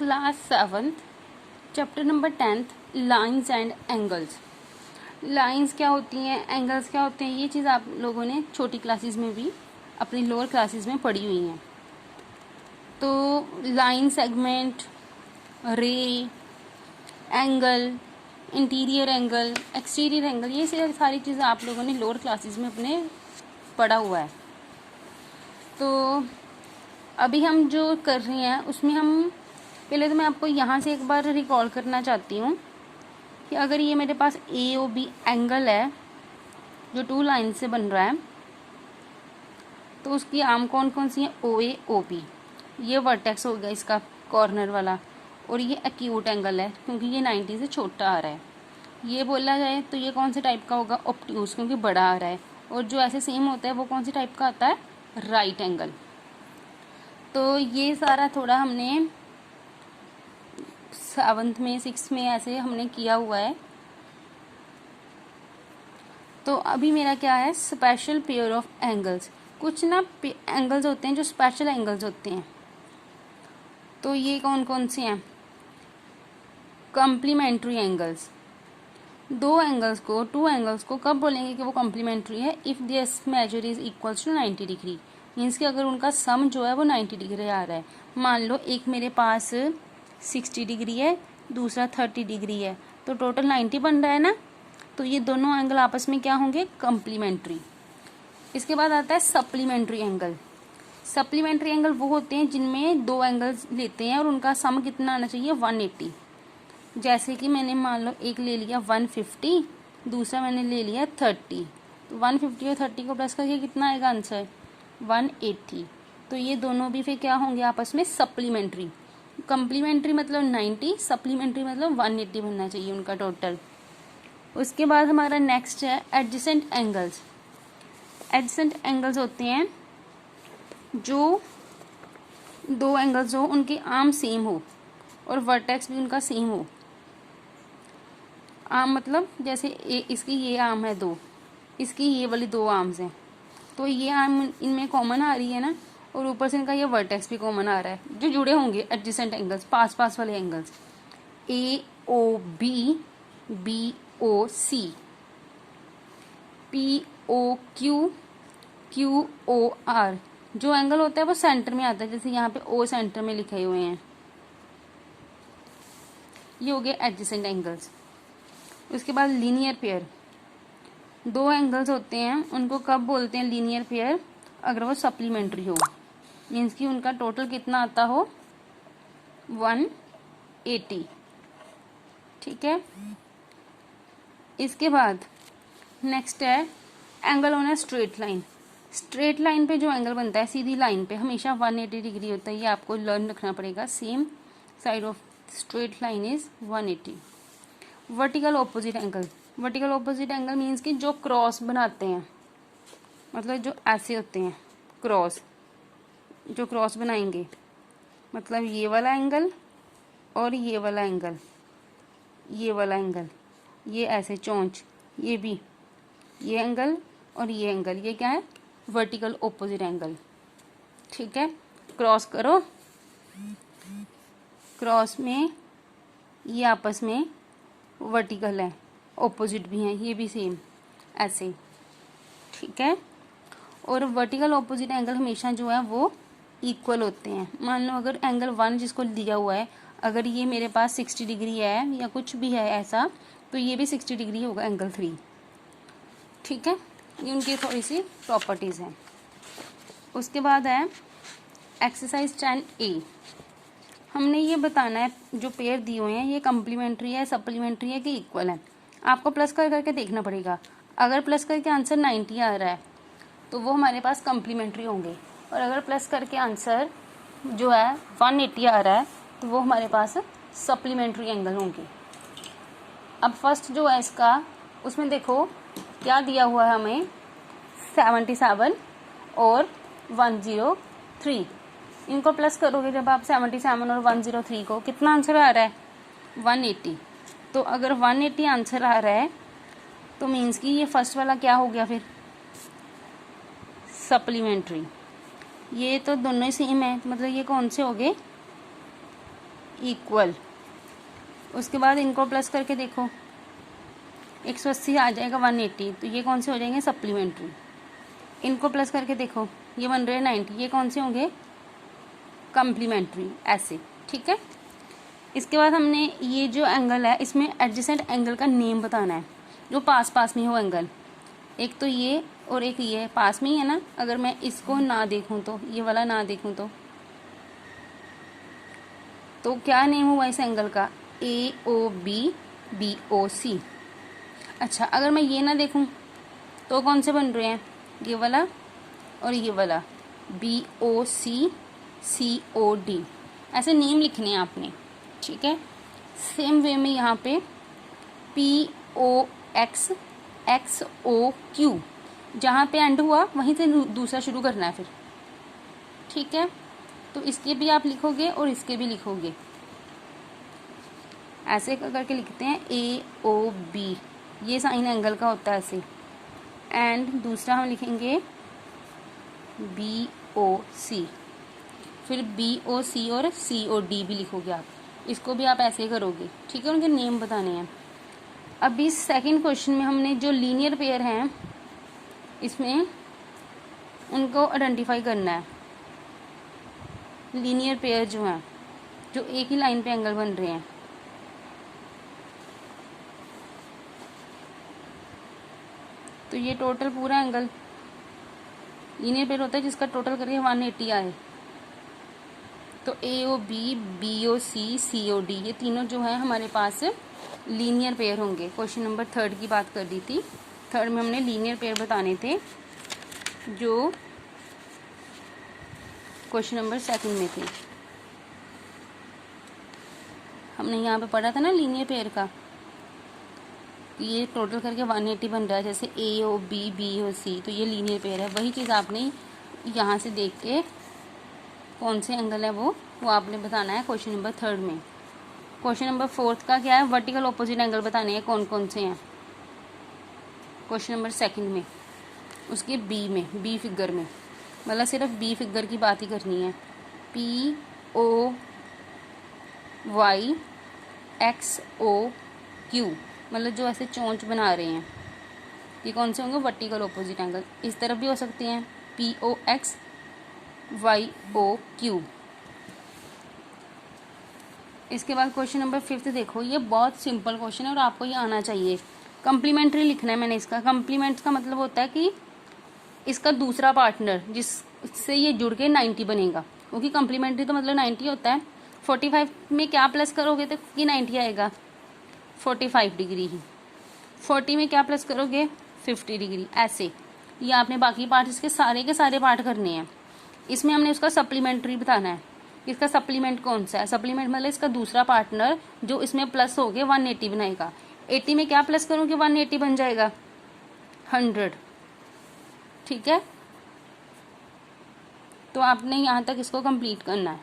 Class 7th chapter number 10th lines and angles. Lines क्या होती हैं, एंगल्स क्या होते हैं, ये चीज़ आप लोगों ने छोटी क्लासेस में भी अपनी लोअर क्लासेस में पढ़ी हुई हैं। तो लाइन, सेगमेंट, रे, angle, interior angle, exterior angle, ये सारी चीज़ें आप लोगों ने लोअर क्लासेस में अपने पढ़ा हुआ है। तो अभी हम जो कर रहे हैं उसमें हम पहले तो मैं आपको यहाँ से एक बार रिकॉल करना चाहती हूँ कि अगर ये मेरे पास ए ओ बी एंगल है जो टू लाइन से बन रहा है, तो उसकी आर्म कौन कौन सी है, ओ ए ओ बी। ये वर्टेक्स हो गया इसका कॉर्नर वाला, और ये एक्यूट एंगल है क्योंकि ये 90 से छोटा आ रहा है। ये बोला जाए तो ये कौन से टाइप का होगा, ऑब्ट्यूज, क्योंकि बड़ा आ रहा है। और जो ऐसे सेम होता है वो कौन से टाइप का आता है, राइट एंगल। तो ये सारा थोड़ा हमने 7th में 6th में ऐसे हमने किया हुआ है। तो अभी मेरा क्या है, स्पेशल पेयर ऑफ एंगल्स। कुछ ना एंगल्स होते हैं जो स्पेशल एंगल्स होते हैं। तो ये कौन कौन से हैं, कॉम्प्लीमेंट्री एंगल्स। टू एंगल्स को कब बोलेंगे कि वो कॉम्प्लीमेंट्री है, if their measure is equals to 90 डिग्री। मीन्स कि अगर उनका सम जो है वो 90 डिग्री आ रहा है। मान लो एक मेरे पास 60 डिग्री है, दूसरा 30 डिग्री है, तो टोटल 90 बन रहा है ना। तो ये दोनों एंगल आपस में क्या होंगे, कॉम्प्लीमेंट्री। इसके बाद आता है सप्लीमेंट्री एंगल। सप्लीमेंट्री एंगल वो होते हैं जिनमें दो एंगल्स लेते हैं और उनका सम कितना आना चाहिए, 180। जैसे कि मैंने मान लो एक ले लिया 150, दूसरा मैंने ले लिया 30। तो 150 और 30 को प्लस करके कितना आएगा आंसर, 180। तो ये दोनों भी फिर क्या होंगे, आपस में सप्लीमेंट्री। कम्प्लीमेंट्री मतलब 90, सप्लीमेंट्री मतलब 180 बनना चाहिए उनका टोटल। उसके बाद हमारा नेक्स्ट है एडजेसेंट एंगल्स। एडजेसेंट एंगल्स होते हैं जो दो एंगल्स हो, उनकी आर्म सेम हो और वर्टेक्स भी उनका सेम हो। आर्म मतलब जैसे इसकी ये आर्म है दो, इसकी ये वाली दो आर्म्स हैं, तो ये आर्म इनमें कॉमन आ रही है ना, और ऊपर से इनका ये वर्टेक्स भी कॉमन आ रहा है, जो जुड़े होंगे एडजेसेंट एंगल्स, पास पास वाले angles. A O B, B O C, P O Q, Q O R. जो एंगल होता है वो सेंटर में आता है, जैसे यहाँ पे ओ सेंटर में लिखे हुए हैं, ये हो गए एडजेसेंट एंगल्स। उसके बाद लीनियर पेयर। दो एंगल्स होते हैं, उनको कब बोलते हैं लीनियर पेयर, अगर वो सप्लीमेंट्री हो, मीन्स कि उनका टोटल कितना आता हो, 180। ठीक है। इसके बाद नेक्स्ट है angle on a straight line. Straight line पे जो एंगल बनता है, सीधी लाइन पे हमेशा 180 डिग्री होता है, ये आपको लर्न रखना पड़ेगा। Same side of straight line is 180। Vertical opposite angle. Vertical opposite angle means कि जो क्रॉस बनाते हैं, मतलब जो ऐसे होते हैं क्रॉस, जो क्रॉस बनाएंगे, मतलब ये वाला एंगल और ये वाला एंगल, ये वाला एंगल, ये ऐसे चोंच, ये भी, ये एंगल और ये एंगल, ये क्या है, वर्टिकल ऑपोजिट एंगल। ठीक है। क्रॉस करो, क्रॉस में ये आपस में वर्टिकल है, ऑपोजिट भी हैं, ये भी सेम ऐसे। ठीक है। और वर्टिकल ऑपोजिट एंगल हमेशा जो है वो इक्वल होते हैं। मान लो अगर एंगल 1 जिसको दिया हुआ है, अगर ये मेरे पास 60 डिग्री है या कुछ भी है ऐसा, तो ये भी 60 डिग्री होगा एंगल 3। ठीक है। ये उनकी थोड़ी सी प्रॉपर्टीज़ हैं। उसके बाद है एक्सरसाइज 10A। हमने ये बताना है जो पेयर दिए हुए हैं ये कम्प्लीमेंट्री है, सप्लीमेंट्री है कि इक्वल है। आपको प्लस कर करके देखना पड़ेगा। अगर प्लस करके आंसर 90 आ रहा है तो वो हमारे पास कम्प्लीमेंट्री होंगे, और अगर प्लस करके आंसर जो है 180 आ रहा है तो वो हमारे पास सप्लीमेंट्री एंगल होंगे। अब फर्स्ट जो है इसका, उसमें देखो क्या दिया हुआ है हमें, 77 और 103। इनको प्लस करोगे जब आप 77 और 103 को, कितना आंसर आ रहा है, 180। तो अगर 180 आंसर आ रहा है तो मीन्स कि ये फर्स्ट वाला क्या हो गया फिर, सप्लीमेंट्री। ये तो दोनों ही सेम है, मतलब ये कौन से हो गए, इक्वल। उसके बाद इनको प्लस करके देखो, 180 आ जाएगा 180, तो ये कौन से हो जाएंगे सप्लीमेंट्री। इनको प्लस करके देखो, ये बन रहे हैं 90, ये कौन से होंगे कम्प्लीमेंट्री, ऐसे। ठीक है। इसके बाद हमने ये जो एंगल है इसमें एडजेसेंट एंगल का नेम बताना है, जो पास पास में हो एंगल। एक तो ये और एक ये पास में ही है ना। अगर मैं इसको ना देखूं तो, ये वाला ना देखूं तो क्या नेम हुआ इस एंगल का, AOB BOC। अच्छा, अगर मैं ये ना देखूं तो कौन से बन रहे हैं, ये वाला और ये वाला, BOC COD। ऐसे नेम लिखने हैं आपने। ठीक है। सेम वे में यहाँ पे POX XOQ, जहाँ पे एंड हुआ वहीं से दूसरा शुरू करना है फिर। ठीक है। तो इसके भी आप लिखोगे और इसके भी लिखोगे, ऐसे करके लिखते हैं AOB, ये साइन एंगल का होता है ऐसे। एंड दूसरा हम लिखेंगे BOC, फिर BOC और COD भी लिखोगे आप, इसको भी आप ऐसे ही करोगे। ठीक है। उनके नेम बताने हैं। अभी सेकंड क्वेश्चन में हमने जो लीनियर पेयर हैं इसमें उनको आइडेंटिफाई करना है। लीनियर पेयर जो हैं, जो एक ही लाइन पे एंगल बन रहे हैं। तो ये टोटल पूरा एंगल लीनियर पेयर होता है जिसका टोटल करके 180 आए। तो AOB BOC COD, ये तीनों जो है हमारे पास लीनियर पेयर होंगे। क्वेश्चन नंबर 3 की बात कर दी थी। 3 में हमने लीनियर पेयर बताने थे, जो क्वेश्चन नंबर 2 में थे। हमने यहाँ पे पढ़ा था ना लीनियर पेयर का, ये टोटल करके 180 बन रहा है, जैसे AOB BOC, तो ये लीनियर पेयर है। वही चीज़ आपने यहाँ से देख के कौन से एंगल है वो आपने बताना है क्वेश्चन नंबर 3 में। क्वेश्चन नंबर 4 का क्या है, वर्टिकल ऑपोजिट एंगल बताने हैं कौन कौन से हैं। क्वेश्चन नंबर 2 में, उसके बी फिगर में, मतलब सिर्फ बी फिगर की बात ही करनी है। POY XOQ, मतलब जो ऐसे चोंच बना रहे हैं, ये कौन से होंगे वर्टिकल ऑपोजिट एंगल। इस तरफ भी हो सकते हैं POX YOQ। इसके बाद क्वेश्चन नंबर 5 देखो, ये बहुत सिंपल क्वेश्चन है और आपको ये आना चाहिए। कंप्लीमेंट्री लिखना है मैंने इसका। कंप्लीमेंट का मतलब होता है कि इसका दूसरा पार्टनर जिससे ये जुड़ के 90 बनेगा, क्योंकि कंप्लीमेंट्री तो मतलब 90 होता है। 45 में क्या प्लस करोगे तो कि 90 आएगा, 45 डिग्री ही। 40 में क्या प्लस करोगे 50 डिग्री, ऐसे। ये आपने बाकी पार्ट इसके सारे पार्ट करने हैं। इसमें हमने उसका सप्लीमेंट्री बताना है, इसका सप्लीमेंट कौन सा है। सप्लीमेंट मतलब इसका दूसरा पार्टनर जो इसमें प्लस हो गया 180 बनाएगा। 80 में क्या प्लस करूँगी 180 बन जाएगा 100। ठीक है। तो आपने यहाँ तक इसको कंप्लीट करना है।